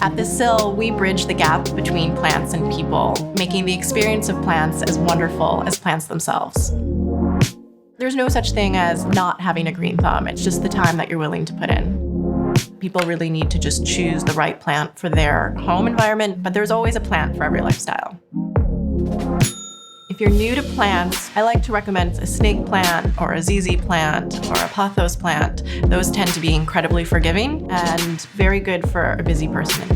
At The Sill, we bridge the gap between plants and people, making the experience of plants as wonderful as plants themselves. There's no such thing as not having a green thumb. It's just the time that you're willing to put in. People really need to just choose the right plant for their home environment, but there's always a plant for every lifestyle. If you're new to plants, I like to recommend a snake plant or a ZZ plant or a pothos plant. Those tend to be incredibly forgiving and very good for a busy person.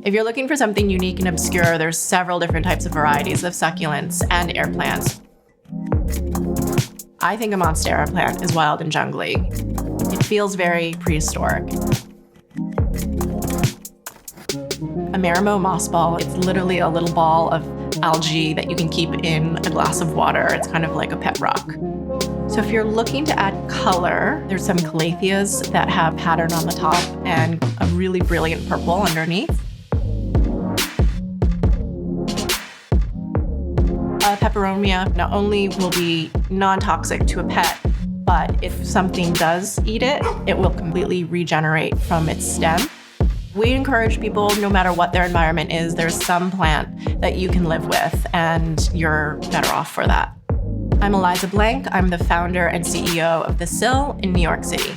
If you're looking for something unique and obscure, there's several different types of varieties of succulents and air plants. I think a monstera plant is wild and jungly. It feels very prehistoric. A Marimo moss ball, it's literally a little ball of algae that you can keep in a glass of water. It's kind of like a pet rock. So if you're looking to add color, there's some calatheas that have pattern on the top and a really brilliant purple underneath. Peperomia not only will be non-toxic to a pet, but if something does eat it, it will completely regenerate from its stem. We encourage people, no matter what their environment is, there's some plant that you can live with, and you're better off for that. I'm Eliza Blank. I'm the founder and CEO of The Sill in New York City.